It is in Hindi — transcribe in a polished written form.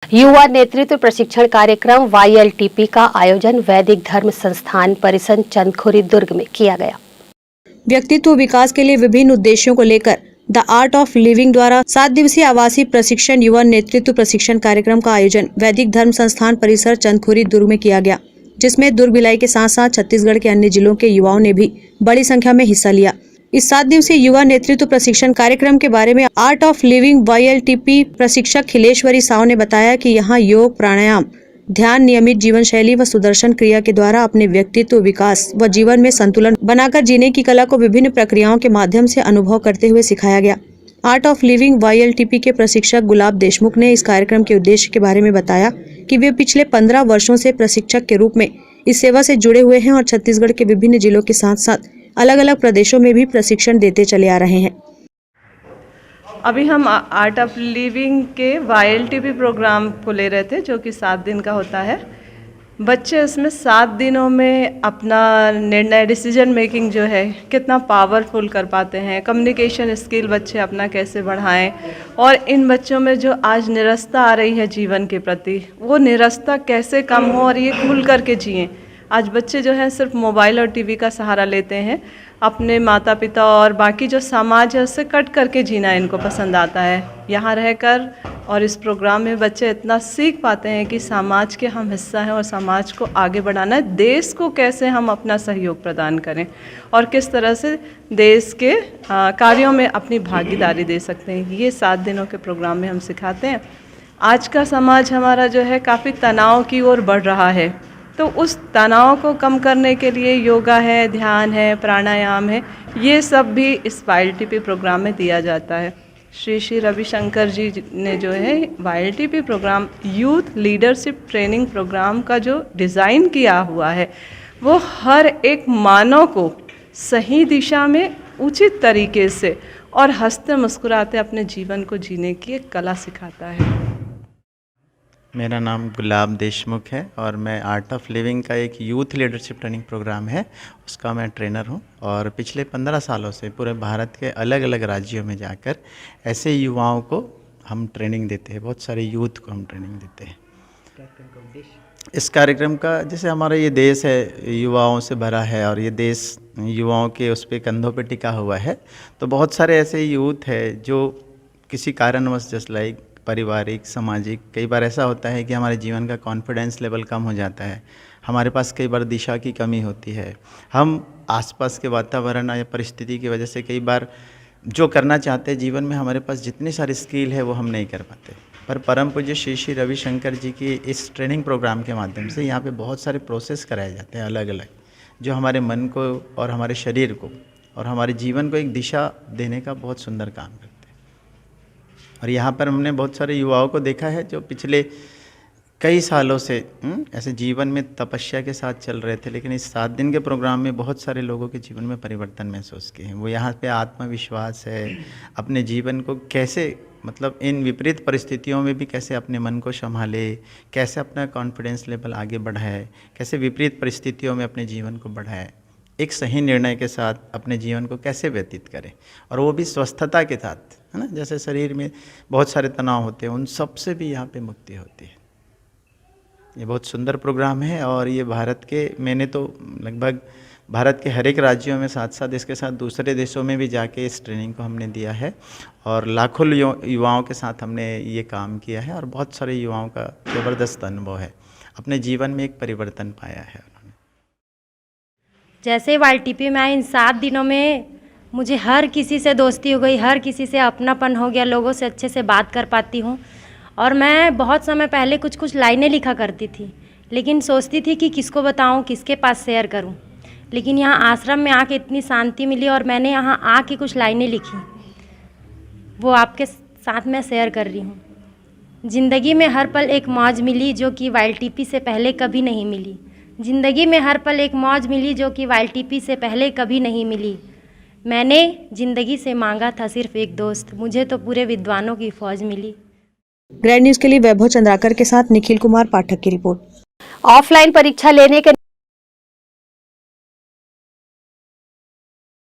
युवा नेतृत्व प्रशिक्षण कार्यक्रम YLTP का आयोजन वैदिक धर्म संस्थान परिसर चंदखुरी दुर्ग में किया गया। व्यक्तित्व विकास के लिए विभिन्न उद्देश्यों को लेकर द आर्ट ऑफ लिविंग द्वारा 7 दिवसीय आवासीय प्रशिक्षण युवा नेतृत्व प्रशिक्षण कार्यक्रम का आयोजन वैदिक धर्म संस्थान परिसर चंदखुरी दुर्ग में किया गया, जिसमें दुर्ग भिलाई के साथ साथ छत्तीसगढ़ के अन्य जिलों के युवाओं ने भी बड़ी संख्या में हिस्सा लिया। इस 7 दिवसीय युवा नेतृत्व प्रशिक्षण कार्यक्रम के बारे में आर्ट ऑफ लिविंग YLTP प्रशिक्षक खिलेश्वरी साव ने बताया कि यहाँ योग, प्राणायाम, ध्यान, नियमित जीवन शैली व सुदर्शन क्रिया के द्वारा अपने व्यक्तित्व विकास व जीवन में संतुलन बनाकर जीने की कला को विभिन्न प्रक्रियाओं के माध्यम से अनुभव करते हुए सिखाया गया। आर्ट ऑफ लिविंग YLTP के प्रशिक्षक गुलाब देशमुख ने इस कार्यक्रम के उद्देश्य के बारे में बताया कि वे पिछले 15 वर्षों से प्रशिक्षक के रूप में इस सेवा से जुड़े हुए हैं और छत्तीसगढ़ के विभिन्न जिलों के साथ साथ अलग अलग प्रदेशों में भी प्रशिक्षण देते चले आ रहे हैं। अभी हम आर्ट ऑफ लिविंग के YLTP प्रोग्राम को ले रहे थे, जो कि 7 दिन का होता है। बच्चे उसमें 7 दिनों में अपना निर्णय, डिसीजन मेकिंग जो है कितना पावरफुल कर पाते हैं, कम्युनिकेशन स्किल बच्चे अपना कैसे बढ़ाएं, और इन बच्चों में जो आज निरस्ता आ रही है जीवन के प्रति, वो निरस्ता कैसे कम हो और ये खुल करके जिएं। आज बच्चे जो है सिर्फ मोबाइल और टीवी का सहारा लेते हैं, अपने माता पिता और बाकी जो समाज है उससे कट करके जीना इनको पसंद आता है। यहाँ रहकर और इस प्रोग्राम में बच्चे इतना सीख पाते हैं कि समाज के हम हिस्सा हैं और समाज को आगे बढ़ाना है, देश को कैसे हम अपना सहयोग प्रदान करें और किस तरह से देश के कार्यों में अपनी भागीदारी दे सकते हैं। ये 7 दिनों के प्रोग्राम में हम सिखाते हैं। आज का समाज हमारा जो है काफ़ी तनाव की ओर बढ़ रहा है, तो उस तनाव को कम करने के लिए योगा है, ध्यान है, प्राणायाम है, ये सब भी इस YLTP प्रोग्राम में दिया जाता है। श्री रविशंकर जी ने जो है YLTP program youth leadership training program का जो डिज़ाइन किया हुआ है, वो हर एक मानव को सही दिशा में उचित तरीके से और हंसते मुस्कुराते अपने जीवन को जीने की एक कला सिखाता है। मेरा नाम गुलाब देशमुख है और मैं आर्ट ऑफ लिविंग का एक यूथ लीडरशिप ट्रेनिंग प्रोग्राम है, उसका मैं ट्रेनर हूं। और पिछले 15 सालों से पूरे भारत के अलग अलग राज्यों में जाकर ऐसे युवाओं को हम ट्रेनिंग देते हैं, बहुत सारे यूथ को हम ट्रेनिंग देते हैं। इस कार्यक्रम का, जैसे हमारा ये देश है युवाओं से भरा है और ये देश युवाओं के उस पर कंधों पर टिका हुआ है, तो बहुत सारे ऐसे यूथ है जो किसी कारणवश जस्ट लाइक पारिवारिक, सामाजिक, कई बार ऐसा होता है कि हमारे जीवन का कॉन्फिडेंस लेवल कम हो जाता है, हमारे पास कई बार दिशा की कमी होती है, हम आसपास के वातावरण या परिस्थिति की वजह से कई बार जो करना चाहते हैं जीवन में, हमारे पास जितनी सारी स्किल है वो हम नहीं कर पाते। पर परम पूज्य श्री रविशंकर जी की इस ट्रेनिंग प्रोग्राम के माध्यम से यहाँ पे बहुत सारे प्रोसेस कराए जाते हैं अलग अलग, जो हमारे मन को और हमारे शरीर को और हमारे जीवन को एक दिशा देने का बहुत सुंदर काम करते हैं। और यहाँ पर हमने बहुत सारे युवाओं को देखा है जो पिछले कई सालों से ऐसे जीवन में तपस्या के साथ चल रहे थे, लेकिन इस 7 दिन के प्रोग्राम में बहुत सारे लोगों के जीवन में परिवर्तन महसूस किए हैं। वो यहाँ पे आत्मविश्वास है, अपने जीवन को कैसे, मतलब इन विपरीत परिस्थितियों में भी कैसे अपने मन को संभाले, कैसे अपना कॉन्फिडेंस लेवल आगे बढ़ाए, कैसे विपरीत परिस्थितियों में अपने जीवन को बढ़ाए, एक सही निर्णय के साथ अपने जीवन को कैसे व्यतीत करें, और वो भी स्वस्थता के साथ, है ना। जैसे शरीर में बहुत सारे तनाव होते हैं, उन सब से भी यहाँ पे मुक्ति होती है। ये बहुत सुंदर प्रोग्राम है और ये भारत के, मैंने तो लगभग भारत के हर एक राज्यों में, साथ साथ इसके साथ दूसरे देशों में भी जाके इस ट्रेनिंग को हमने दिया है और लाखों युवाओं के साथ हमने ये काम किया है और बहुत सारे युवाओं का ज़बरदस्त अनुभव है, अपने जीवन में एक परिवर्तन पाया है उन्होंने। जैसे YLTP में आए, इन 7 दिनों में मुझे हर किसी से दोस्ती हो गई, हर किसी से अपनापन हो गया, लोगों से अच्छे से बात कर पाती हूँ। और मैं बहुत समय पहले कुछ लाइनें लिखा करती थी, लेकिन सोचती थी कि किसको बताऊँ, किसके पास शेयर करूँ। लेकिन यहाँ आश्रम में आके इतनी शांति मिली और मैंने यहाँ आके कुछ लाइनें लिखी, वो आपके साथ मैं शेयर कर रही हूँ। ज़िंदगी में हर पल एक मौज मिली जो कि YLTP से पहले कभी नहीं मिली। ज़िंदगी में हर पल एक मौज मिली जो कि YLTP से पहले कभी नहीं मिली। मैंने ज़िंदगी से मांगा था सिर्फ एक दोस्त, मुझे तो पूरे विद्वानों की फौज मिली। ग्रैंड न्यूज़ के लिए वैभव चंद्राकर के साथ निखिल कुमार पाठक की रिपोर्ट। ऑफलाइन परीक्षा लेने के